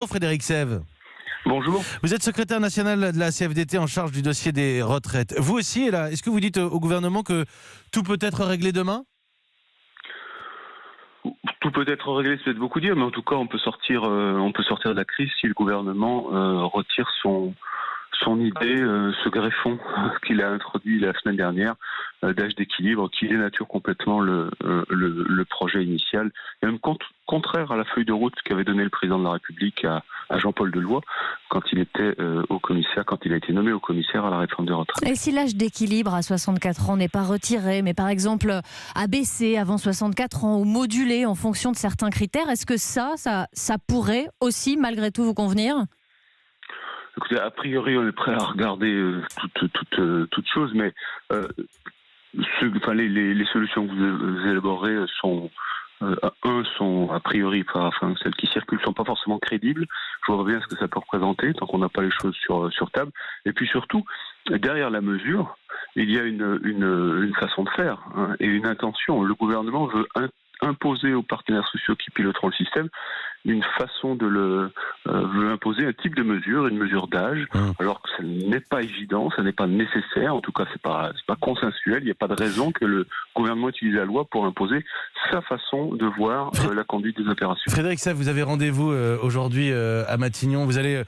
Frédéric Sève. Bonjour. Vous êtes secrétaire national de la CFDT en charge du dossier des retraites. Vous aussi, là, est-ce que vous dites au gouvernement que tout peut être réglé demain ? Tout peut être réglé, c'est peut-être beaucoup dire, mais en tout cas, on peut sortir de la crise si le gouvernement retire son idée, ce greffon qu'il a introduit la semaine dernière d'âge d'équilibre, qui dénature complètement le projet initial, et même contraire à la feuille de route qu'avait donnée le président de la République à Jean-Paul Delevoye quand il était quand il a été nommé au commissaire à la réforme des retraites. Et si l'âge d'équilibre à 64 ans n'est pas retiré, mais par exemple abaissé avant 64 ans ou modulé en fonction de certains critères, est-ce que ça pourrait aussi malgré tout vous convenir ? Écoutez, a priori, on est prêt à regarder toute chose, mais les solutions que vous élaborez sont a priori celles qui circulent sont pas forcément crédibles. Je vois bien ce que ça peut représenter tant qu'on n'a pas les choses sur table. Et puis surtout, derrière la mesure, il y a une façon de faire et une intention. Le gouvernement veut imposer aux partenaires sociaux qui piloteront le système une façon veut imposer un type de mesure, une mesure d'âge, alors que ça n'est pas évident, ça n'est pas nécessaire, en tout cas c'est pas consensuel, il n'y a pas de raison que le gouvernement utilise la loi pour imposer sa façon de voir la conduite des opérations. Frédéric Sève, vous avez rendez-vous aujourd'hui à Matignon, vous allez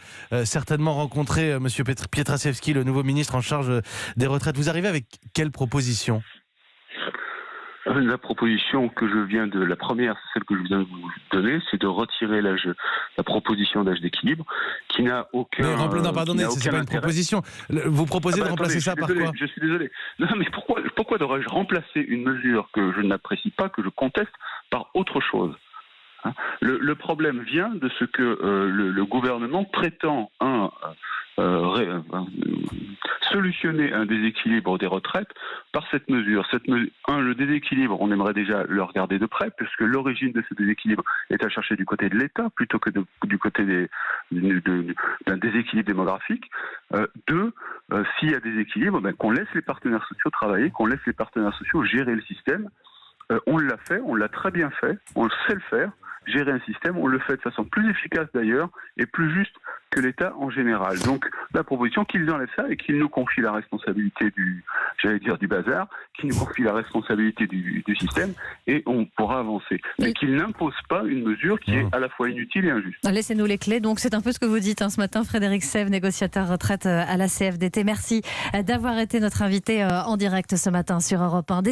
certainement rencontrer M. Pietraszewski, le nouveau ministre en charge des retraites. Vous arrivez avec quelle proposition ? La proposition que je viens de... La première, c'est celle que je viens de vous donner, c'est de retirer la proposition d'âge d'équilibre, qui n'a aucun... Non, pardonnez, c'est pas une proposition. Vous proposez de remplacer ça par quoi ? Je suis désolé. Non, mais pourquoi devrais-je remplacer une mesure que je n'apprécie pas, que je conteste, par autre chose ? Le problème vient de ce que le gouvernement prétend solutionner un déséquilibre des retraites par cette mesure. Le déséquilibre, on aimerait déjà le regarder de près, puisque l'origine de ce déséquilibre est à chercher du côté de l'État plutôt que du côté d'un déséquilibre démographique. S'il y a déséquilibre, qu'on laisse les partenaires sociaux travailler, qu'on laisse les partenaires sociaux gérer le système. On l'a fait, on l'a très bien fait, on le sait le faire. Gérer un système, on le fait de façon plus efficace d'ailleurs et plus juste que l'État en général. Donc la proposition qu'ils enlèvent ça et qu'ils nous confient la responsabilité du bazar, qu'ils nous confient la responsabilité du système et on pourra avancer. Mais qu'ils n'imposent pas une mesure qui est à la fois inutile et injuste. Laissez-nous les clés. Donc c'est un peu ce que vous dites ce matin, Frédéric Sève, négociateur retraite à la CFDT. Merci d'avoir été notre invité en direct ce matin sur Europe 1.